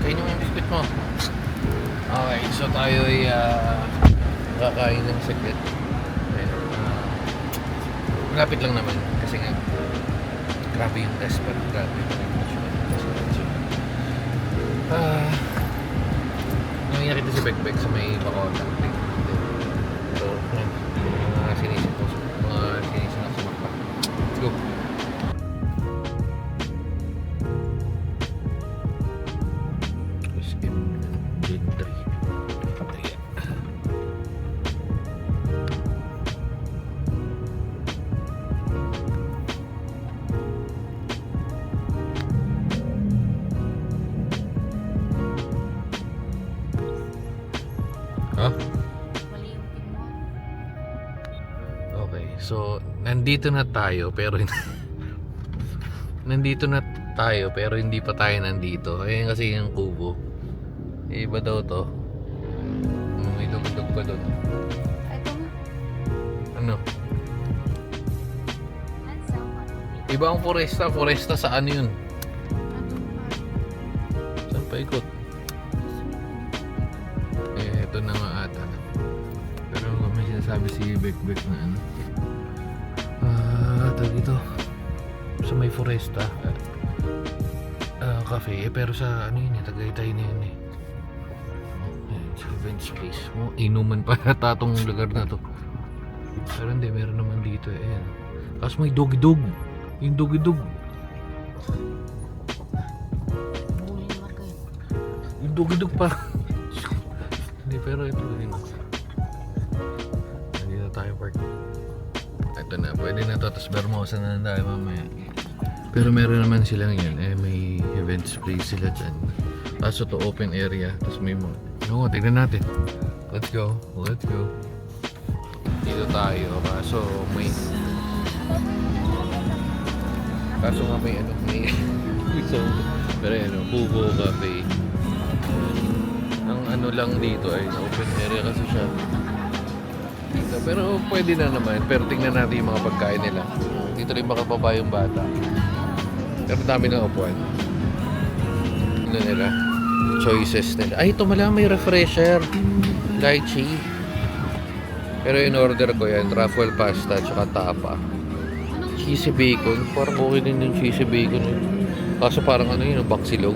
Kainin mo yung biscuit mo. Okay, so tayo ay kakain ng saglit. Ayun, malapit lang naman kasi nga grabe yung test, pero grabe yung emotion. Nangyayari dito si Bekbek sa may Bacolod. So, mga sinisip ko, mga sinisip na sumakpa. Let's go. SM Gen 3. Ayan. Ha? Okay, so nandito na tayo pero nandito na tayo pero hindi pa tayo nandito. Ayun kasi yung kubo. Iba daw to. May dugdug pa doon. Ano? Iba ang foresta. Foresta sa ano yun? Saan pa ikot? Ito na nga ata. Pero may sinasabi si Bekbek na ano. Tawag ito. Sa may foresta. Cafe. Pero sa ano yun, Tagaytay na yun eh. Sa event space. Inuman pa yata itong lugar na to. Pero hindi, meron naman dito eh. Ayan. Tapos may dog-dog. Yung dog-dog. Yung dog-dog pa. Hindi, pero ito din. Nandito tayo park. Ito na, pwede na to. Tapos Bermosa na tayo mamaya. Pero meron naman silang yan. May event space sila dyan. Tapos ito open area. Tapos may mga... No, tignan natin. Let's go. Let's go. Dito tayo. Kaso may... Kaso nga may ano, may... so, pero ano, Kubo Cafe. Ang ano lang dito ay open area kasi siya. Dito, pero pwede na naman. Pero tingnan natin yung mga pagkain nila. Dito rin makababa yung bata. Pero dami ng upuan. Ano nila? Choices nila. Ay, ito malang may refresher. Lychee. Pero in order ko yan, truffle pasta tsaka tapa. Cheesy bacon. Parang okay din yung cheesy bacon. Kaso parang ano yun, baksilog.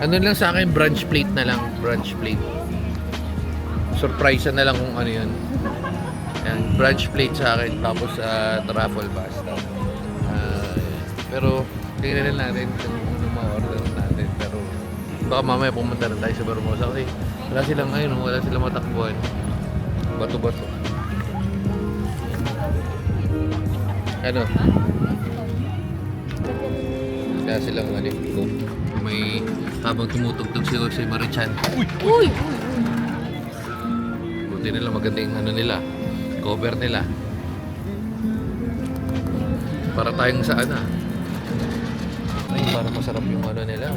Ano lang sa akin, brunch plate na lang. Brunch plate. Surprise na lang kung ano yun. Yan, brunch plate sa akin. Tapos truffle pasta. Pero tingnan natin kung ano ma-order natin. Pero baka mamaya pumunta na tayo sa Bermosa. Okay, wala silang ngayon, wala silang matakbuhan. Bato-bato. Ano? Wala silang go. May habang tumutugtog si Marichan. Uy! Buti nila maganda yung ano nila. Cover nila. Para tayong saan ah. Ay, parang masarap yung ano nila.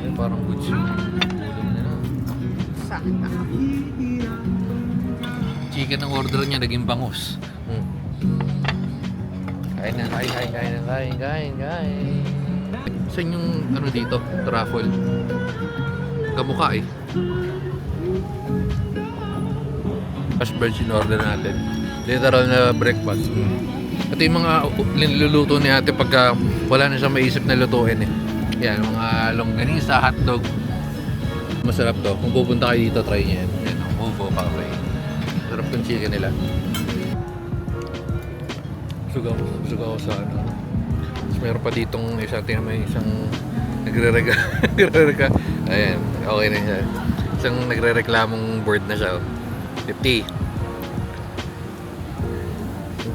Ay, parang goods yung ulam nila. Saan na? Chicken ang order niya, naging bangus. Kain na, kain. Saan yung ano dito? Truffle. Kamukha eh. Cash bread in order natin. Literal na breakfast. Ito yung mga niluluto ni ate pagka wala na siyang maisip na lutuin eh. Yan, mga longganisa, hotdog. Masarap to. Kung pupunta kayo dito, try nyo yan. Yan, Kubo Cafe. Sarap yung chicken nila. Busog ako sa ano. Tapos meron pa ditong isang nagre-rega. Ayan, okay na siya. Isang nagre-reklamong board na siya. 50.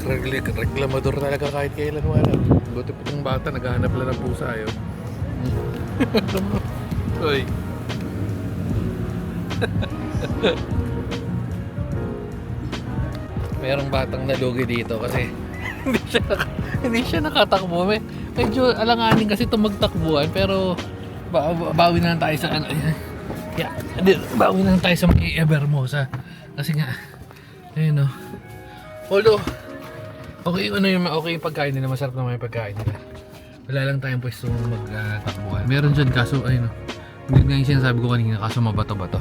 Reklamador talaga kahit kailan wala. Buti pa itong bata, naghahanap lang ng pusa yun. Uy. Merong batang nalugi dito kasi hindi siya nakatakbo. Medyo alanganin kasi itong magtakbuhan, pero bawi na lang tayo sa ano. Yeah, bawi na lang tayo sa may Bermosa. Kasi nga, ayun o. Although, okay yung pagkain nila, masarap naman yung pagkain nila. Wala lang tayong pwesto magtakbuhan. Meron dyan kaso, ayun, hindi nga yung sinasabi ko kanina, kaso mabato-bato.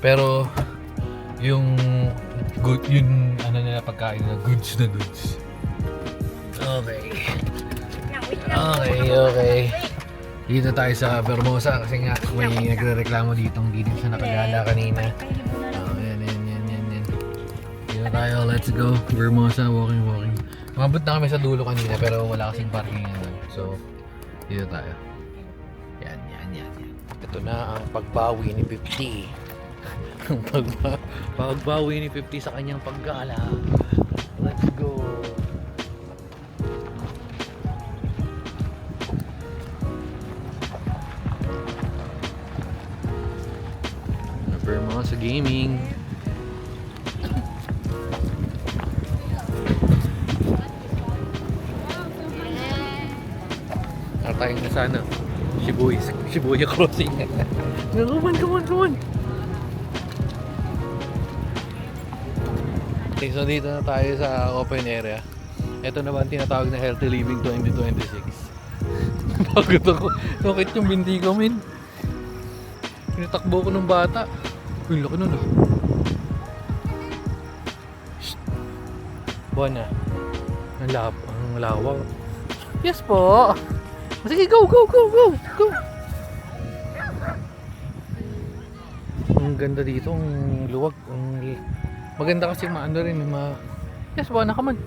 Pero, yung good, yung ano nila pagkain na goods na goods. Okay. Okay. Dito tayo sa Vermosa kasi nga may nagre-reklamo dito, hindi din siya nakagala kanina. Yan. Dito tayo, let's go. Vermosa, walking. Mabot na kami sa dulo kanina pero wala kasing parking doon. So, dito tayo. Yan. Ito na ang pagbawi ni 50. Ang pagbawi ni 50 sa kanyang paggala. Let's go. Vermosa Gaming. Tayong na sana Shibuya Crossing. Come on. Okay, so dito na tayo sa open area. Ito na ba ang tinatawag na Healthy Living 2026? Bakit ako? Bakit yung binti ko, min? Pinatakbo ko ng bata. Uy, laki nun, oh. Shhh. Buwan na. Ang lawak. Yes po! Sige, go! Ang ganda dito, ang luwag, maganda kasi maano rin, yes, buwan na ka man.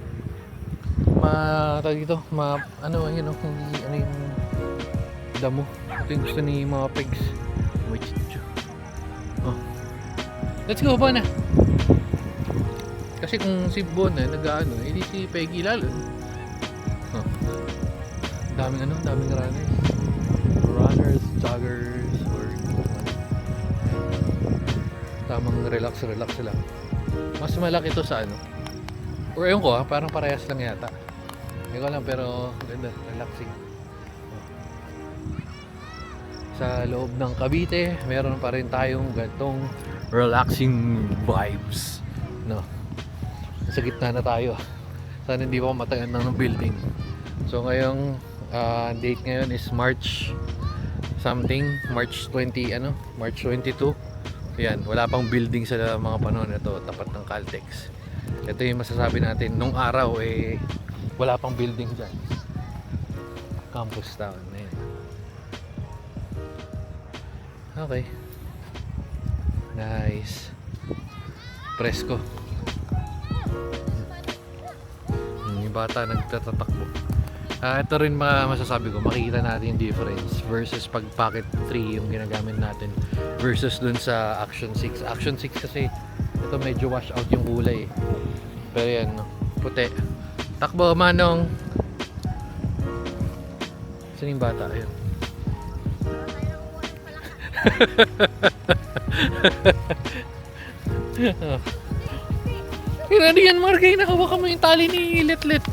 Tawag dito, ano yun, ano yung damo. Ito yung gusto ni mga pigs. Oh. Let's go, buwan na. Kasi kung si Bon na nag-ano, hindi si Peggy lalo. Oh. Daming runners, joggers, or tamang relax lang. Mas malaki to sa ano, or ayun ko parang parehas lang yata, hindi ko lang, pero ganda, relaxing. Sa loob ng Cavite meron pa rin tayong gantong relaxing vibes, no? Sa gitna na tayo, sana hindi pa matagan ng building. So ngayong date ngayon is March 22. Yan, wala pang building sa mga panahon na to, tapat ng Caltex. Ito yung masasabi natin, nung araw wala pang building dyan. Campus town na yan. Okay, nice, presko. Yung bata nagtatatakbo. Ito rin masasabi ko, makikita natin yung difference versus pag Pocket 3 yung ginagamit natin versus dun sa Action 6. Action 6 kasi ito medyo wash out yung kulay. Pero yan, no? Puti. Takbo, manong. Saan yung bata? Ayun. Kinanigan, Markay, nakawaka mo yung tali ni Letlet.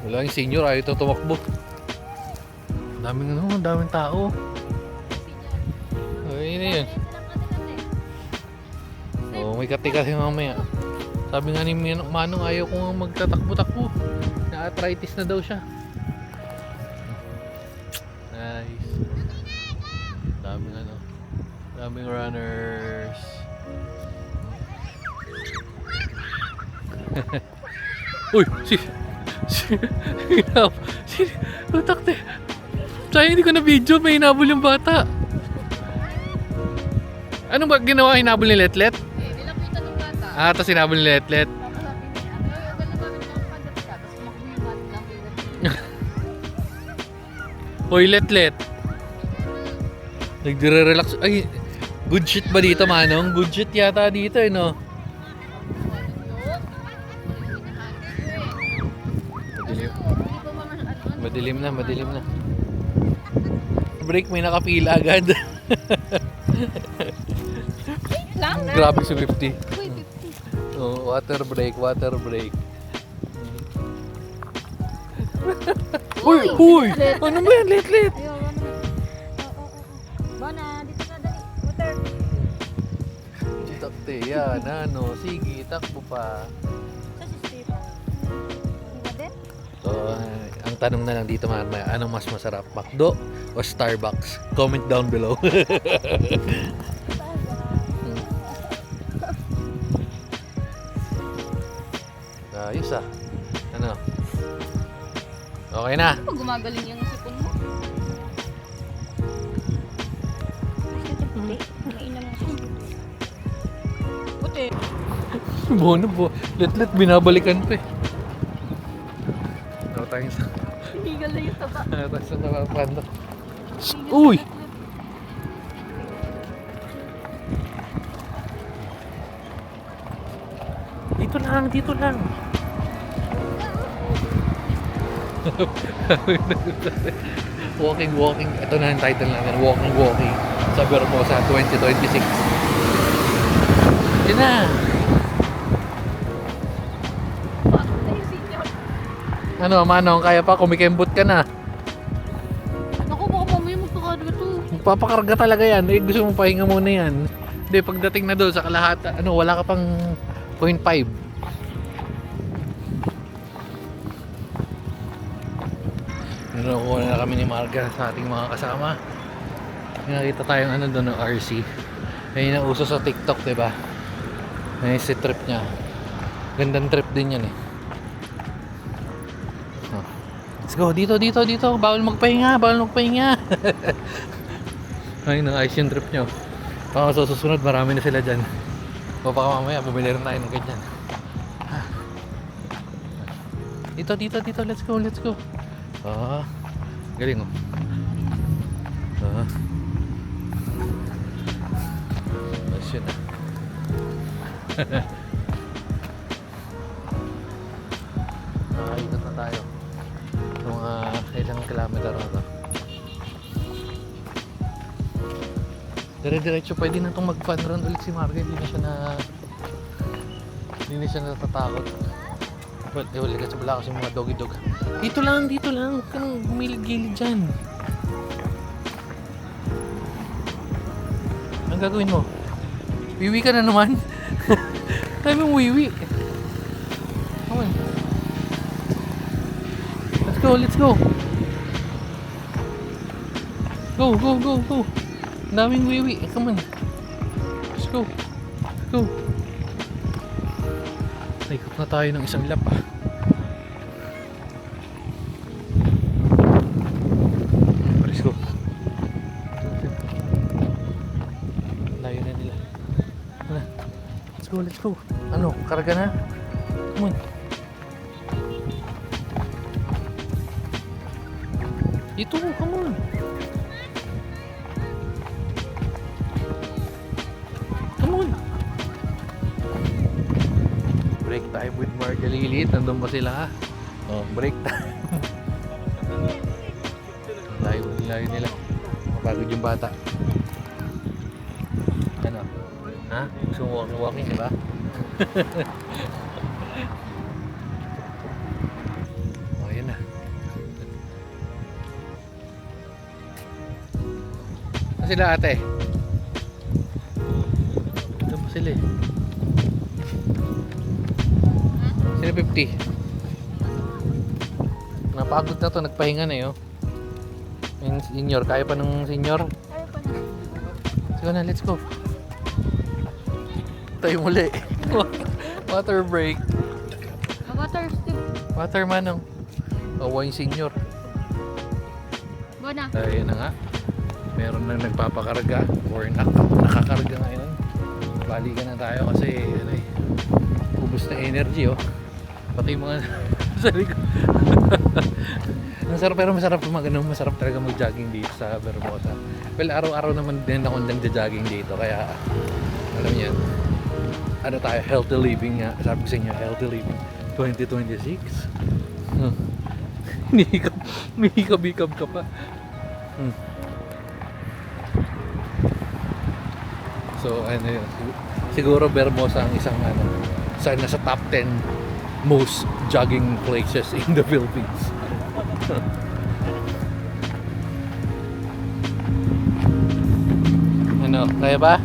Wala yung senior, ayaw ito tumakbo. Daming tao. Ayun na yun. Oo, may kasi mamaya. Sabi nga ni Manong, ayaw ko nga magtatakbo-takbo. Na-arthritis na daw siya. Nice. Daming runners. Uy! Utakte. Sayang hindi ko na video, may hinabol yung bata. Anong ba ginawa, hinabol ni Letlet? Nilapitan ng bata. Tapos hinabol ni Letlet. Hoy, Letlet. Nagdire-relax. Ay, good shit ba dito, Manong? Good shit yata dito, no? Madilim na. Break, may nakapila agad. Wait lang. Grabe si 50. Uy, 50. Oh, water break. Uy! Ano ba yan? Let. Ayaw, ano. Bana, dito ka, dali. Water. Takte, yan, ano. Sige, takbo pa. Sa si Steve. Hindi ba din? So, ang tanong na lang dito mamaya, anong mas masarap, McDo o Starbucks? Comment down below. Ayos ah. Ano? Okay na. Pag gumagaling yung sipon mo. Puti. Mainam mo siya. Puti. Let binabalikan pa eh. Ano tayong sa... Higal na yung taba. Ano tayong sa napapanda? Uy! Dito lang. Walking. Ito na yung title natin. Walking. Sa Vermosa 2026. Yan na. Ano, Manong, kaya pa kumikembot ka na. Naku, baka mamaya magpakarga to. Magpapakarga talaga yan. Eh, gusto mo pahinga muna yan. Hindi, pagdating na doon sa kalahata, wala ka pang 0.5. Nakuha na kami ni Marga sa ating mga kasama. Nakita tayong doon ng RC. Ayun ang uso sa TikTok, diba? Ayun si trip niya. Gandang trip din yan eh. Oh. Let's go, dito. Bawal magpahinga. Ayun ang ayos yung trip niya. Baka sa susunod, marami na sila dyan. O baka mamaya, bumili rin tayo ng ganyan. Dito, let's go. Galing oh. Mas yun ah. Ikot na tayo. Mga ilang kilometer na to. Dire-diretso pwede na itong mag-fun run ulit si Marga. Hindi na siya natatakot. Well, wala kasi wala kasi mga doggy-dog. Dito lang. Huwag ka nang gumilig-gilid dyan. Anong gagawin mo? Wiwi ka na naman? Sabi mong wiwi. Come on. Let's go. Go. Ang daming wiwi. Come on. Let's go. Ikot na tayo ng isang lap ah. Let's go. Layo na nila. Let's go. Ano? Karga na? Come on. Dito, come on. Break time with Marga Lilit. Nandun ba sila? Oh, break time. Layo nila. Mapagod yung bata. Ano? Ha? Gusto mo walking, diba? Oh, yun na. Saan sila ate? Ito pa sila eh. Sino 50? Napagod na to, nagpahinga na yun. Yung senior, kaya pa ng senior? Kaya pa na. Sige na, let's go. Tayo muli. Water break. Mag-thirsty. Water manong. Kawa yung senior. Bona. Ayun na nga. Meron na nagpapakarga or nakakarga ngayon. Balikan na tayo kasi ubos na energy oh. Pati mga sa likod. Masarap, pero masarap masarap talaga mag-jogging dito sa Vermosa. Well, araw-araw naman din ako nag-jogging dito kaya alam niyo tayo, healthy living nga. Sabi ko sa inyo, healthy living 2026. Hihikab ka pa. So yun, siguro Vermosa ang isang nasa top 10 most jogging places in the Philippines. Ano, kaya ba?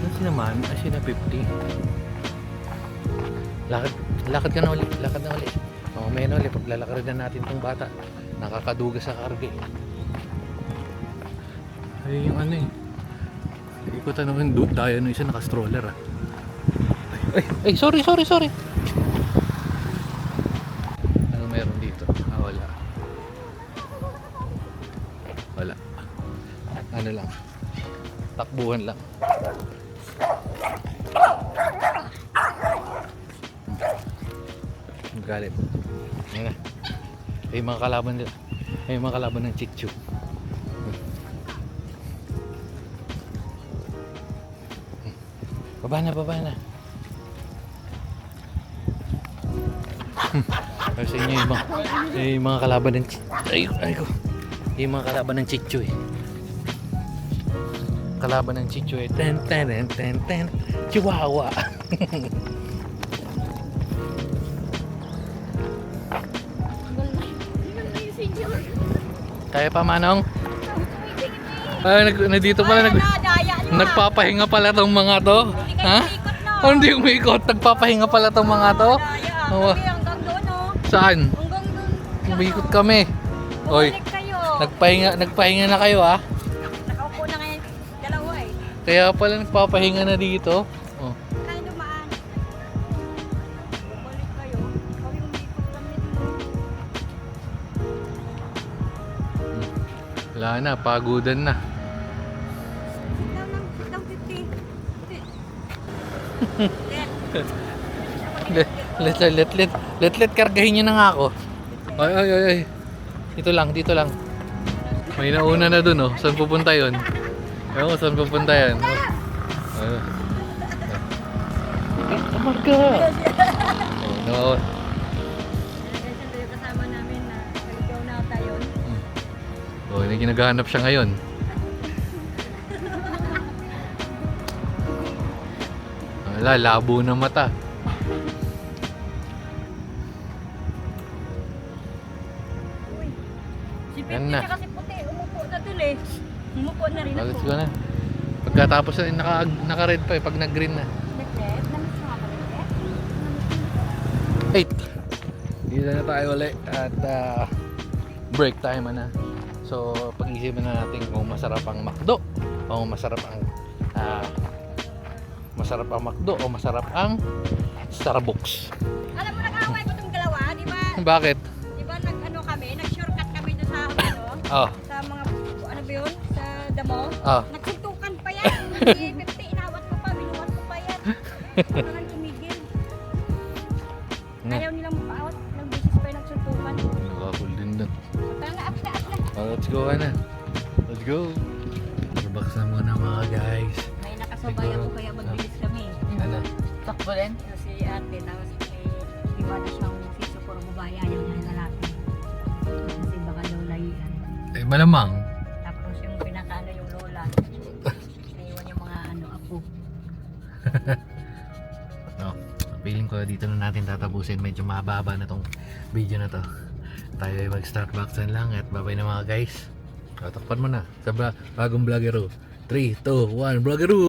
Ano naman? Asi na 50. Lakad ka na ulit. Lakad na ulit. O, may na ulit. Paglalakarin na natin tong bata. Nakakaduga sa karga eh. Ay, yung ano eh. Hindi ko tanongin, tayo no isa naka-stroller ah. Ay, sorry. Ano meron dito? Wala. Wala. Ano lang. Takbuhan lang. Galit. Ayan na. Ay, mga kalaban nila. Ay, mga kalaban ng Chichu. Baba na. Kasi inyo yung mga kalaban ng Chichu. Yung mga kalaban ng Chichu eh. Kalaban ng Chichu eh. Ten. Chihuahua. Kaya pa manong? Nandito pala nagpapahinga pala tong mga to. Ha? Oh, hindi umikot. Nagpapahinga pala tong mga to. Oh. Hanggang doon, oh. Saan? Hanggang doon. Umikot kami. Oy, Bumalik kayo. nagpahinga na kayo ha? Nakaupo na ngayon dalawa eh. Kaya pala nagpapahinga na dito. Oh. Kaya dumaan. Bumalik kayo. Kami umikot kami dito. Wala na, pagudan na. Daw 50. Let kargahin nyo na nga ako. Ay. Dito lang. May nauna na dun oh. Saan pupunta yun? Ewan ko saan pupunta yan. Tamar ka! Oh, no. Siyempre yung kasama namin na ikaw na tayo. Oh, hindi ginagahanap siya ngayon. Wala, labo na mata. Si Yan Pete na. tsaka si Puti, umupo na dun eh. Umupo na rin Let's ako. go na. Pagkatapos naka-red pa eh, pag nag-green na. Naglet? Namiss mo nga ba naglet? 8. Dito na tayo ulit at break time na. So, pag-isipan na natin kung masarap ang McDo o masarap ang McDo o masarap ang Starbucks. Alam mo, nag-away ko itong dalawa, di ba? Bakit? Di ba nag-shortcut kami doon sa ano? Oh, Sa mga, ano ba yun? Sa damo? oh. Nagsuntukan pa yan. Si 50, inawat ko pa, binuwat ko pa yan. Parang tumigil. Ayaw nilang mapaawat. Ilang beses pa yung nagsuntukan. Nakakul din na. Tara na, up na. Oh, let's go na. Let's go. Relax na muna mga guys. May nakasabay ako kaya magbilis kami. Ano? Takbo rin? Si ate, tapos may iba na siyang siso puro babae, ayaw niya ng lalaki. Kasi baka lola yan. Eh, malamang. Tapos yung pinakaano yung lola, naiwan yung mga apo. No, feeling ko dito na natin tatapusin. Medyo mahaba na tong video na to. Tayo ay mag-Starbucksan lang at bye-bye na mga guys. Takpan mo na sa bagong vlogero. 3, 2, 1, vlogero!